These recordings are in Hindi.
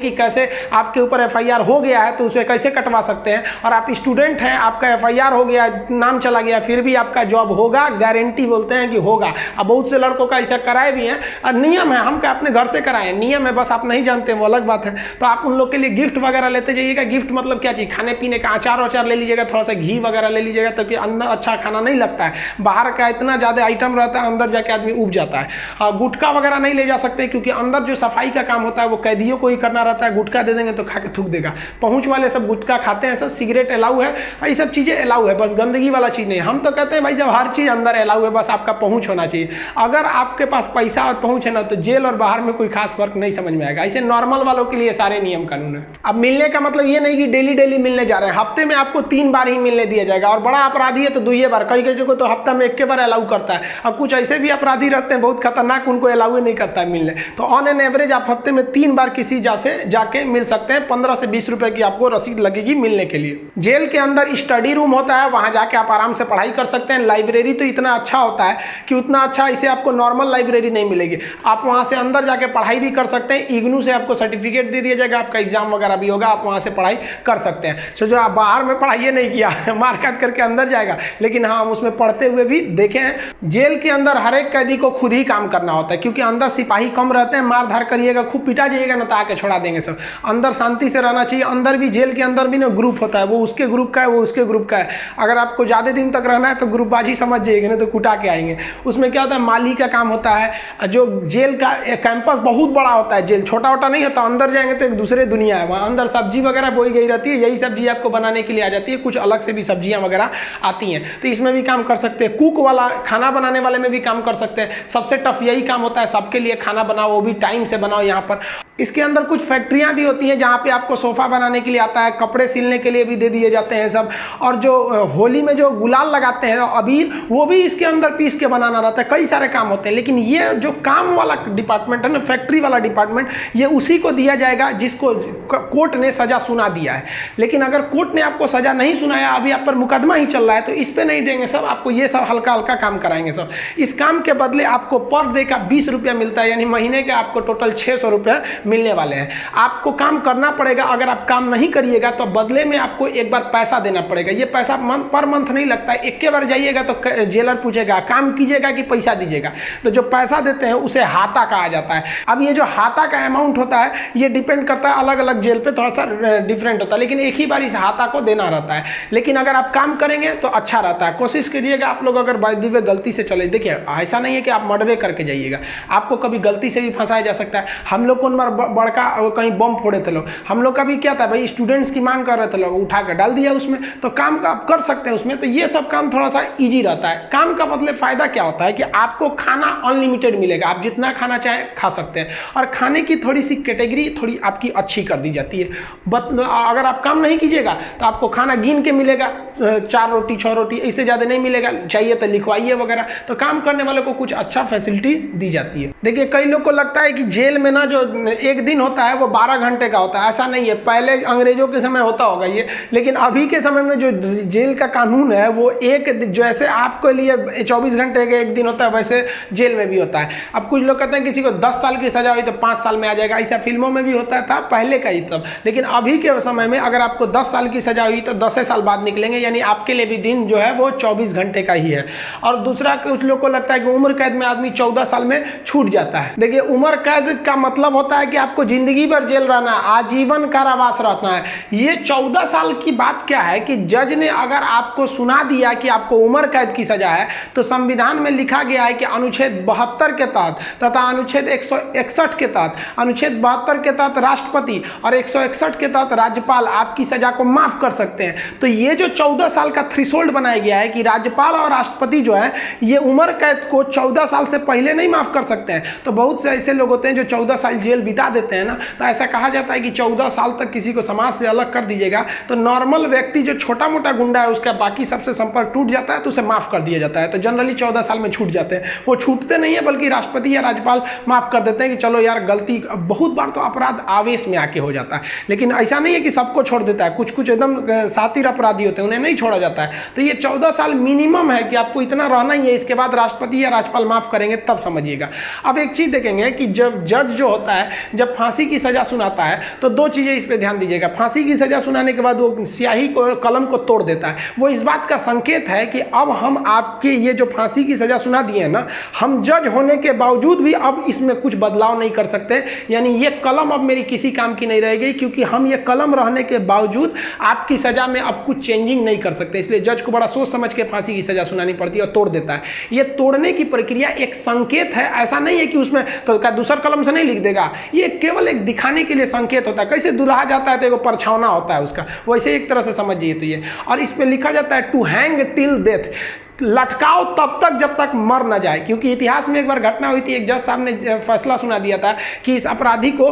कि कैसे आपके ऊपर एफआईआर हो गया है तो उसे कैसे कटवा सकते हैं। और आप स्टूडेंट हैं, आपका एफआईआर हो गया, नाम चला गया, फिर भी आपका जॉब होगा, गारंटी बोलते हैं कि होगा। अब बहुत से लड़कों का ऐसा कराए भी हैं और नियम है, हम क्या अपने घर से कराएं, नियम है, बस आप नहीं जानते वो अलग बात है। तो आप उन लोग के लिए गिफ्ट वगैरह लेते जाइएगा। गिफ्ट मतलब क्या चीज़, खाने पीने का अचार वचार ले लीजिएगा, थोड़ा सा घी वगैरह ले लीजिएगा, ताकि अंदर अच्छा खाना नहीं लगता है। बाहर का इतना ज़्यादा आइटम रहता है, अंदर जाके आदमी उब जाता है। गुटखा वगैरह नहीं ले जा सकते, क्योंकि अंदर जो सफाई का काम होता है वो कैदियों को ही करना रहता है। गुटखा दे देंगे तो खा के थूक देगा। पहुंच वाले सब गुटखा खाते हैं, सब सिगरेट अलाउ है, ये सब चीज़ें अलाउ है, बस गंदगी वाला चीज़ नहीं। हम तो कहते हैं भाई जब हर चीज़ अंदर अलाउ है, बस आपका पहुंच होना चाहिए। अगर आपके पास पैसा और पहुंच है ना, तो जेल और बाहर में कोई खास फर्क नहीं समझ में आएगा। ऐसे नॉर्मल वालों के लिए सारे नियम कानून है। अब मिलने का मतलब ये नहीं कि डेली डेली मिलने जा रहे हैं, हफ्ते में आपको 3 बार ही मिलने दिया जाएगा। और बड़ा अपराधी है तो 2 बार, कई को तो हफ्ता में 1 बार अलाउ करता है। और कुछ ऐसे भी अपराधी रहते हैं बहुत खतरनाक, उनको अलाउ नहीं करता है मिलने। तो ऑन एन एवरेज आप हफ्ते में 3 बार किसी जाके मिल सकते हैं। 15 से 20 रुपए की आपको रसीद लगेगी मिलने के लिए। जेल के अंदर स्टडी रूम होता है, वहां जाके आप आराम से पढ़ाई कर सकते हैं। लाइब्रेरी तो इतना अच्छा होता है कि उतना अच्छा इसे आपको नॉर्मल लाइब्रेरी नहीं मिलेगी। आप वहां से अंदर जाके पढ़ाई भी कर सकते हैं। इग्नू से आपको सर्टिफिकेट दे दिया जाएगा, आपका एग्जाम वगैरह भी होगा, आप वहां से पढ़ाई कर सकते हैं। सो जो आप बाहर में पढ़ाई नहीं किया मार काट करके अंदर जाएगा, लेकिन हाँ हम उसमें पढ़ते हुए भी देखे हैं। जेल के अंदर हर एक कैदी को खुद ही काम करना होता है, क्योंकि अंदर सिपाही कम रहते हैं। मार धार करिएगा, खूब पिटा जाइएगा ना, तो आके छोड़ा देंगे सब। अंदर शांति से रहना चाहिए। अंदर भी, जेल के अंदर भी ना ग्रुप होता है, वो उसके ग्रुप का है, वो उसके ग्रुप का है। अगर आपको ज़्यादा दिन तक रहना है तो ग्रुपबाजी समझ जाइएगा, ना तो कुटा के आएंगे। उसमें क्या होता है, माली का काम होता है। जो जेल का कैंपस बहुत बड़ा होता है, जेल छोटा वोटा नहीं होता। अंदर जाएंगे तो एक दूसरे दुनिया है। वहाँ अंदर सब्जी वगैरह बोई गई रहती है, यही सब्जी आपको बनाने के लिए आ जाती है। कुछ अलग से भी सब्जियां वगैरह आती हैं, तो इसमें भी काम कर सकते हैं। कुक वाला, खाना बनाने वाले में भी काम कर सकते हैं। सबसे टफ यही काम होता है, सबके लिए खाना बनाओ, वो भी टाइम से बनाओ। यहाँ पर इसके अंदर कुछ फैक्ट्रियां भी होती हैं, जहाँ पे आपको सोफा बनाने के लिए आता है, कपड़े सिलने के लिए भी दे दिए जाते हैं सब। और जो होली में जो गुलाल लगाते हैं अबीर, वो भी इसके अंदर पीस के बनाना रहता है। कई सारे काम होते हैं, लेकिन ये जो काम वाला डिपार्टमेंट है ना, फैक्ट्री वाला डिपार्टमेंट, ये उसी को दिया जाएगा जिसको कोर्ट ने सजा सुना दिया है। लेकिन अगर कोर्ट ने आपको सजा नहीं सुनाया, अभी आप पर मुकदमा ही चल रहा है, तो इस पे नहीं देंगे सब, आपको ये सब हल्का हल्का काम कराएंगे सब। इस काम के बदले आपको पर डे का 20 रुपया मिलता है, यानी महीने के आपको टोटल 600 रुपये मिलने वाले हैं। आपको काम करना पड़ेगा। अगर आप काम नहीं करिएगा तो बदले में आपको एक बार पैसा देना पड़ेगा। ये पैसा पर मंथ नहीं लगता है, एक बार जाइएगा तो जेलर पूछेगा काम कीजिएगा कि पैसा दीजिएगा। तो जो पैसा देते हैं उसे हाता कहा जाता है। अब ये जो हाता का अमाउंट होता है, ये डिपेंड करता है अलग अलग जेल पे, थोड़ा सा डिफरेंट होता है, लेकिन एक ही बार इस हाता को देना रहता है। लेकिन अगर आप काम करेंगे तो अच्छा रहता है। कोशिश करिएगा आप लोग, अगर बाय द वे गलती से चले, देखिए ऐसा नहीं है कि आप मर्डर करके जाइएगा, आपको कभी गलती से भी फंसाया जा सकता है। हम लोग कौन बार बड़का कहीं बम फोड़े थे लोग, हम लोग का भी क्या था भाई, स्टूडेंट्स की मांग कर रहे थे लोग, उठा कर डाल दिया उसमें, तो काम का आप कर सकते हैं उसमें। तो ये सब काम थोड़ा सा इजी रहता है। काम का मतलब फायदा क्या होता है कि आपको खाना अनलिमिटेड मिलेगा, आप जितना खाना चाहें खा सकते हैं। और खाने की थोड़ी सी कैटेगरी थोड़ी आपकी अच्छी कर दी जाती है। अगर आप काम नहीं कीजिएगा तो आपको खाना गिन के मिलेगा, 4 रोटी 6 रोटी, इससे ज़्यादा नहीं मिलेगा, चाहिए तो लिखवाइए वगैरह। तो काम करने वालों को कुछ अच्छा फैसिलिटी दी जाती है। देखिए कई लोग को लगता है कि जेल में ना जो एक दिन होता है वो 12 घंटे का होता है, ऐसा नहीं है। पहले अंग्रेजों के समय होता होगा ये, लेकिन अभी के समय में जो जेल का कानून है वो जैसे आपके लिए 24 घंटे का एक दिन होता है, वैसे जेल में भी होता है। अब कुछ लोग कहते हैं किसी को 10 साल की सजा हुई तो 5 साल में आ जाएगा, ऐसा फिल्मों में भी होता था पहले का ही तब। लेकिन अभी के समय में अगर आपको 10 साल की सजा हुई तो 10 साल बाद निकलेंगे, यानी आपके लिए भी दिन जो है वो 24 घंटे का ही है। और दूसरा, कुछ लोग को लगता है कि उम्र कैद में आदमी 14 साल में छूट जाता है। देखिए उम्र कैद का मतलब होता है कि आपको जिंदगी भर जेल रहना, आजीवन कारावास रहना है। ये 14 साल की बात क्या है कि जज ने अगर आपको सुना दिया कि आपको उम्र कैद की सजा है, तो संविधान में लिखा गया है कि अनुच्छेद 72 के तहत तथा अनुच्छेद 161 के तहत, अनुच्छेद 72 के तहत राष्ट्रपति और 161 के तहत राज्यपाल आपकी सजा को माफ कर सकते हैं। तो ये जो 14 साल का थ्रेशोल्ड बनाया गया है कि राज्यपाल और राष्ट्रपति जो है ये उम्र कैद को 14 साल से पहले नहीं माफ कर सकते हैं। तो बहुत से ऐसे लोग होते हैं जो 14 साल जेल बिता देते हैं ना, तो ऐसा कहा जाता है कि 14 साल तक किसी को समाज से अलग कर दीजिएगा तो नॉर्मल व्यक्ति जो छोटा मोटा गुंडा है उसका बाकी सबसे संपर्क टूट जाता है, तो उसे माफ कर दिया जाता है। तो जनरली 14 साल में छूट जाते हैं। वो छूटते नहीं है, बल्कि राष्ट्रपति या राज्यपाल माफ कर देते हैं कि चलो यार गलती, बहुत बार तो अपराध आवेश में आके हो जाता है, लेकिन ऐसा नहीं है कि सबको छोड़ देता है। कुछ कुछ एकदम शातिर अपराधी होते हैं, उन्हें नहीं छोड़ा जाता है। तो ये 14 साल मिनिमम है कि आपको इतना रहना ही है, इसके बाद राष्ट्रपति या राज्यपाल माफ करेंगे तब समझिएगा। अब एक चीज़ देखेंगे कि जब जज जो होता है जब फांसी की सज़ा सुनाता है तो दो चीज़ें इस पर ध्यान दीजिएगा। फांसी की सज़ा सुनाने के बाद वो स्याही को कलम को तोड़ देता है, वो इस बात का संकेत है कि अब हम आपके ये जो फांसी की सज़ा सुना दिए हैं ना, हम जज होने के बावजूद भी अब इसमें कुछ बदलाव नहीं कर सकते, यानी ये कलम अब मेरी किसी काम की नहीं रहेगी, क्योंकि हम ये कलम रहने के बावजूद आपकी सज़ा में अब कुछ चेंजिंग नहीं कर सकते। इसलिए जज को बड़ा सोच समझ के फांसी की सज़ा सुनानी पड़ती है और तोड़ देता है। ये तोड़ने की प्रक्रिया एक संकेत है, ऐसा नहीं है कि उसमें तो दूसरा कलम से नहीं लिख देगा, ये केवल एक दिखाने के लिए संकेत होता है। कैसे दुल्हा जाता है तो एक परछावना होता है उसका, वैसे एक तरह से समझिए तो ये। और इस पे लिखा जाता है टू हैंग टिल डेथ, लटकाओ तब तक जब तक मर न जाए, क्योंकि इतिहास में एक बार घटना हुई थी, एक जज साहब ने फैसला सुना दिया था कि इस अपराधी को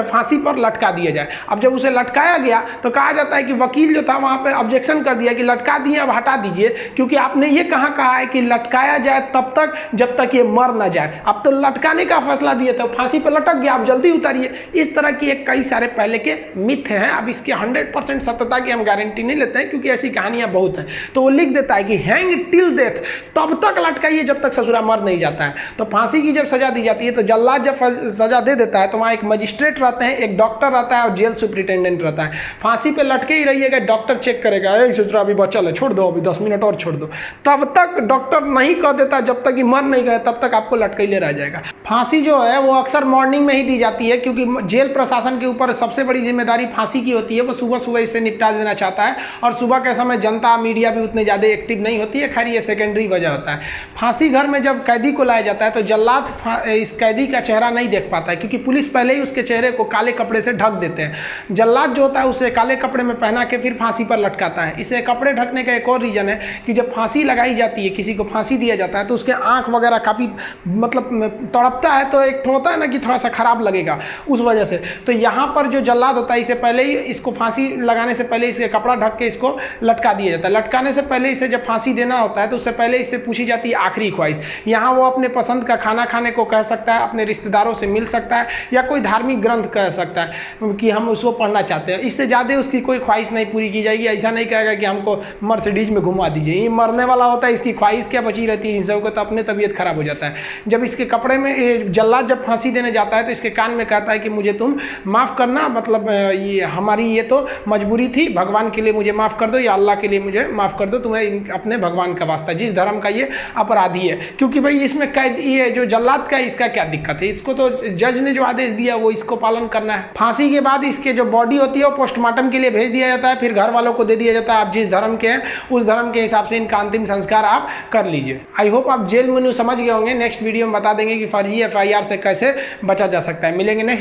फांसी पर लटका दिया जाए। अब जब उसे लटकाया गया तो कहा जाता है कि वकील जो था वहाँ पे ऑब्जेक्शन कर दिया कि लटका दिए, अब हटा दीजिए, क्योंकि आपने ये कहा है कि लटकाया जाए तब तक जब तक ये मर न जाए। अब तो लटकाने का फैसला दिए तो फांसी पर लटक गया, आप जल्दी उतारिए। इस तरह की एक कई सारे पहले के मिथ हैं। अब इसके 100% सत्यता की हम गारंटी नहीं लेते हैं, क्योंकि ऐसी कहानियाँ बहुत हैं। तो वो लिख देता है कि हैंग टिल डेथ, तब तक लटकाइए जब तक ससुरा मर नहीं जाता है। तो फांसी की जब सजा दी जाती है तो जल्लाद जब सजा दे देता है तो वहाँ एक मजिस्ट्रेट रहते हैं, एक डॉक्टर रहता है और जेल सुप्रिटेंडेंट रहता है। फांसी पे लटके ही रहिएगा, डॉक्टर चेक करेगा, ससुरा अभी बचल है, छोड़ दो, अभी 10 मिनट और छोड़ दो। तब तक डॉक्टर नहीं कह देता, जब तक कि मर नहीं गए तब तक आपको लटकैले रह जाएगा। फांसी जो है वो अक्सर मॉर्निंग में ही दी जाती है, क्योंकि जेल प्रशासन के ऊपर सबसे बड़ी जिम्मेदारी फांसी की होती है। वो सुबह सुबह इसे निपटा देना चाहता है, और सुबह के समय जनता मीडिया भी उतने ज़्यादा एक्टिव नहीं होती है। खैर ये सेकेंडरी वजह होता है। फांसी घर में जब कैदी को लाया जाता है तो जल्लाद इस कैदी का चेहरा नहीं देख पाता है, क्योंकि पुलिस पहले ही उसके चेहरे को काले कपड़े से ढक देते हैं। जल्लाद जो होता है उसे काले कपड़े में पहना के फिर फांसी पर लटकाता है। इसे कपड़े ढकने का एक और रीज़न है कि जब फांसी लगाई जाती है, किसी को फांसी दिया जाता है, तो उसके आँख वगैरह काफ़ी मतलब तड़पता है, तो एक होता है ना कि थोड़ा सा खराब लगेगा उस वजह से। तो यहाँ पर जो जल्लाद होता है इसे पहले ही, इसको फांसी लगाने से पहले इसे कपड़ा ढक के इसको लटका दिया जाता है। लटकाने से पहले इसे जब फांसी देना होता है तो उससे पहले इससे पूछी जाती है आखिरी ख्वाहिश। यहाँ वो अपने पसंद का खाना खाने को कह सकता है, अपने रिश्तेदारों से मिल सकता है, या कोई धार्मिक ग्रंथ कह सकता है कि हम उसको पढ़ना चाहते हैं। इससे ज़्यादा उसकी कोई ख्वाहिश नहीं पूरी की जाएगी। ऐसा नहीं कहेगा कि हमको मर्सिडीज में घुमा दीजिए, ये मरने वाला होता है, इसकी ख्वाहिश क्या बची रहती है। इन सबको तो अपने तबीयत खराब हो जाता है। जब इसके कपड़े में जल्लाद जब फांसी देने जाता है तो इसके कान में कहता है कि मुझे तुम माफ़ करना, मतलब ये हमारी ये तो मजबूरी थी, भगवान के लिए मुझे माफ़ कर दो, या अल्लाह के लिए मुझे माफ़ कर दो, तुम्हें अपने भगवान का वास्ता, जिस धर्म का ये अपराधी है। क्योंकि भाई इसमें कैद ये जो जल्लाद का है इसका क्या दिक्कत है, इसको तो जज ने जो आदेश दिया वो इसको पालन करना है। फांसी के बाद इसके जो बॉडी होती है वो पोस्टमार्टम के लिए भेज दिया जाता है, फिर घर वालों को दे दिया जाता है। आप जिस धर्म के हैं उस धर्म के हिसाब से इनका अंतिम संस्कार आप कर लीजिए। आई होप आप जेल मेनू समझ गए होंगे। नेक्स्ट वीडियो में बता देंगे कि फर्जी FIR से कैसे बचा जा सकता है। मिलेंगे नेक्स्ट